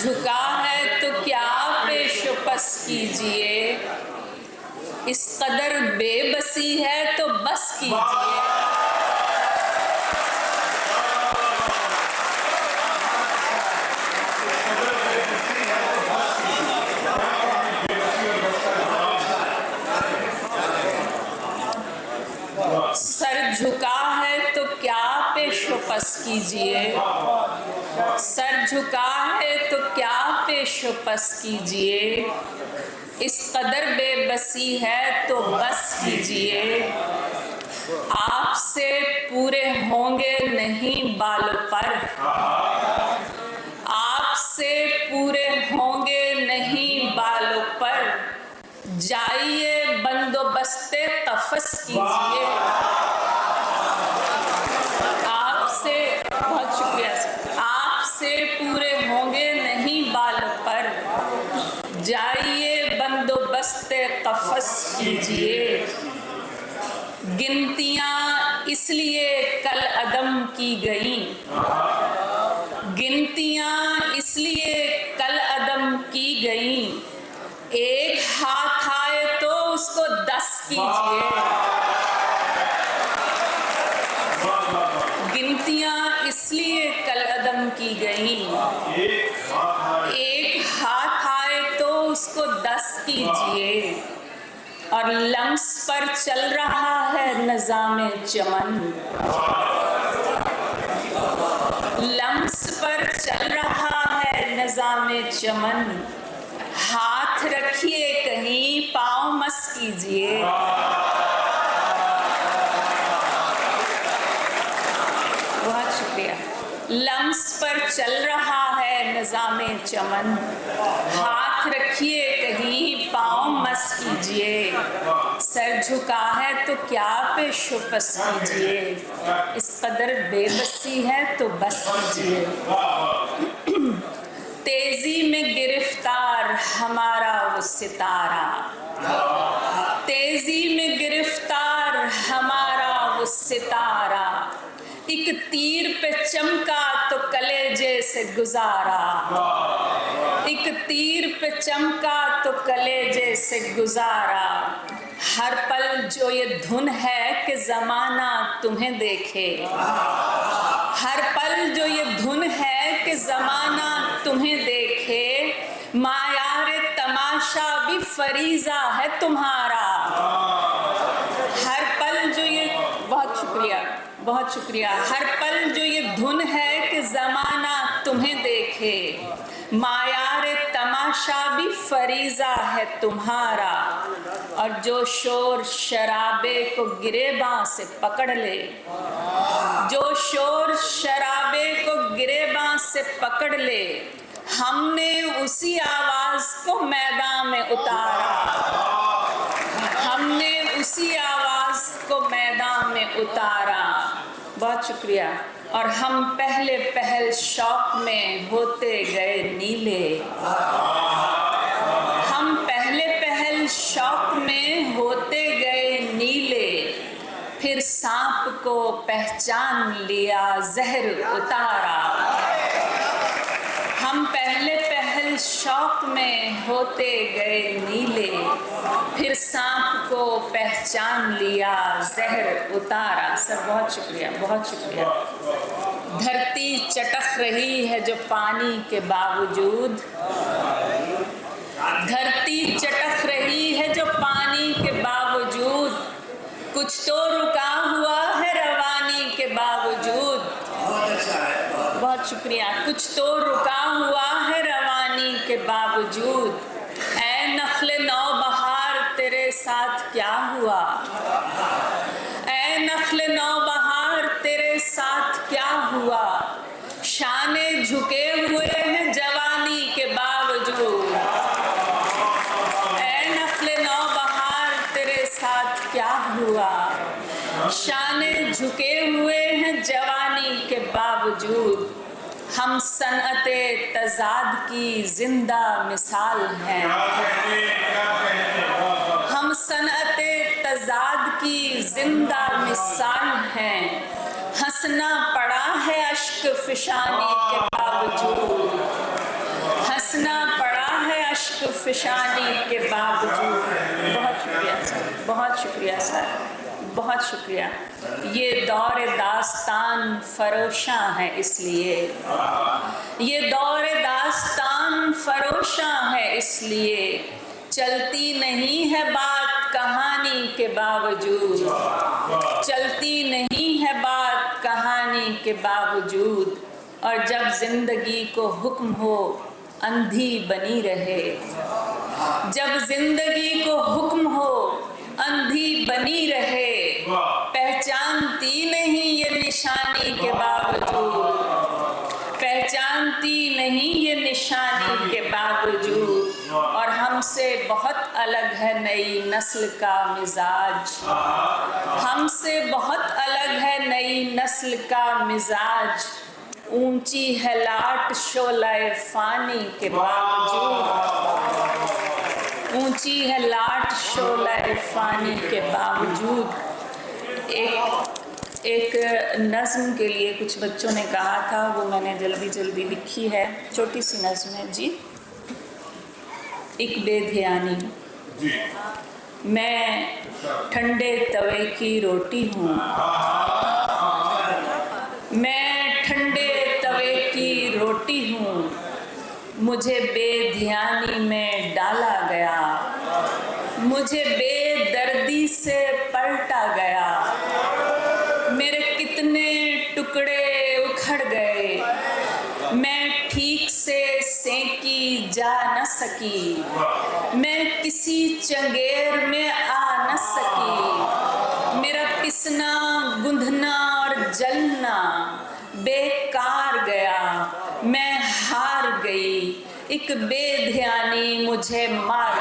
झुका है तो क्या पेशोपस कीजिए, इस कदर बेबसी है तो बस कीजिए। सर झुका है तो क्या पेशोपस कीजिए, सर झुका है तो क्या पेशोपस कीजिए, इस कदर बेबसी है तो बस कीजिए। आपसे पूरे होंगे नहीं बालों पर, आपसे पूरे होंगे नहीं बालों पर, जाइए बंदोबस्ते तफस कीजिए। आपसे, बहुत शुक्रिया, आपसे पूरे होंगे नहीं बालों पर, जाइए बंदोबस्ते तफस कीजिए। गिनतियां इसलिए कल अदम की गई, गिनतियां इसलिए कल अदम की गई, एक हाथ आए तो उसको 10 कीजिए। गिनतियां इसलिए कल अदम की गई, एक हाथ आए तो उसको 10 कीजिए। और लम्स पर चल रहा है निज़ामे चमन, लम्स पर चल रहा है निज़ामे चमन, हाथ रखिए कहीं पाँव मस कीजिए। बहुत शुक्रिया। लम्स पर चल रहा है निज़ामे चमन, हाथ रखिए कहीं पाँव मस कीजिए। सर झुका है तो क्या पेशोपस कीजिए, इस कदर बेबसी है तो बस कीजिए। तेजी में गिरफ्तार हमारा वो सितारा, तेजी में गिरफ्तार हमारा वो सितारा, एक तीर पे चमका तो कलेजे से गुजारा, एक तीर पे चमका तो कलेजे से गुजारा। हर पल जो ये धुन है कि ज़माना तुम्हें देखे, हर पल जो ये धुन है कि ज़माना तुम्हें देखे, मायारे तमाशा भी फरीज़ा है तुम्हारा। हर पल जो ये, बहुत शुक्रिया, बहुत शुक्रिया। हर पल जो ये धुन है कि ज़माना तुम्हें देखे, मायारे तमाशा भी फरीज़ा है तुम्हारा। और जो शोर शराबे को गिरेबां से पकड़ ले, जो शोर शराबे को गिरेबां से पकड़ ले, हमने उसी आवाज़ को मैदान में उतारा, हमने उसी आवाज़ को मैदान में उतारा। बहुत शुक्रिया। और हम पहले पहल शौक में होते गए नीले, हम पहले पहल शौक में होते गए नीले, फिर सांप को पहचान लिया जहर उतारा। हम पहले पहल शौक में होते गए नीले, फिर सांप को पहचान लिया जहर उतारा। सर बहुत शुक्रिया, बहुत शुक्रिया। धरती चटक रही है जो पानी के बावजूद, धरती चटक रही है जो पानी के बावजूद, कुछ तो रुका हुआ है रवानी के बावजूद। बहुत शुक्रिया। कुछ तो रुका हुआ है रवानी के बावजूद, ऐ नखले नौबहार तेरे साथ क्या हुआ, ऐ नखले नौबहार तेरे साथ क्या हुआ, शाने झुके हुए हैं जवानी के बावजूद, ऐ नखले नौबहार तेरे साथ क्या हुआ, शाने झुके हुए हैं जवानी के बावजूद। हम सनअते तज़ाद की जिंदा मिसाल हैं, हम सनअते तज़ाद की जिंदा मिसाल हैं, हंसना पड़ा है अश्क फिशानी के बावजूद, अश्क फिशानी के बावजूद। बहुत शुक्रिया सर, बहुत शुक्रिया सर, बहुत शुक्रिया। ये दौर दास्तान फरोशा है इसलिए, ये दौर दास्तान फरोशा है इसलिए चलती नहीं है बात कहानी के बावजूद, चलती नहीं है बात कहानी के बावजूद। और जब जिंदगी को हुक्म हो अंधी बनी रहे, जब जिंदगी को हुक्म हो अंधी बनी रहे, पहचानती नहीं ये निशानी के बावजूद, पहचानती नहीं ये निशानी के बावजूद। और हमसे बहुत अलग है नई नस्ल का मिजाज, हमसे बहुत अलग है नई नस्ल का मिजाज। ऊंची है लाट शोलाए फानी के बावजूद, ऊंची है लाट शोलाए फानी के बावजूद। एक नज़्म के लिए कुछ बच्चों ने कहा था, वो मैंने जल्दी जल्दी लिखी है, छोटी सी नज़्म है जी। एक बेध्यानी, मैं ठंडे तवे की रोटी हूँ, मैं ठंडे तवे की रोटी हूँ, मुझे बेध्यानी में डाला गया, मुझे बेदर्दी से पलटा गया, मेरे कितने टुकड़े उखड़ गए, मैं ठीक से सेंकी जा न सकी, मैं किसी चंगेर में आ न सकी, मेरा पिसना गुंधना और जलना बेकार गया, मैं हार गई, एक बेध्यानी मुझे मार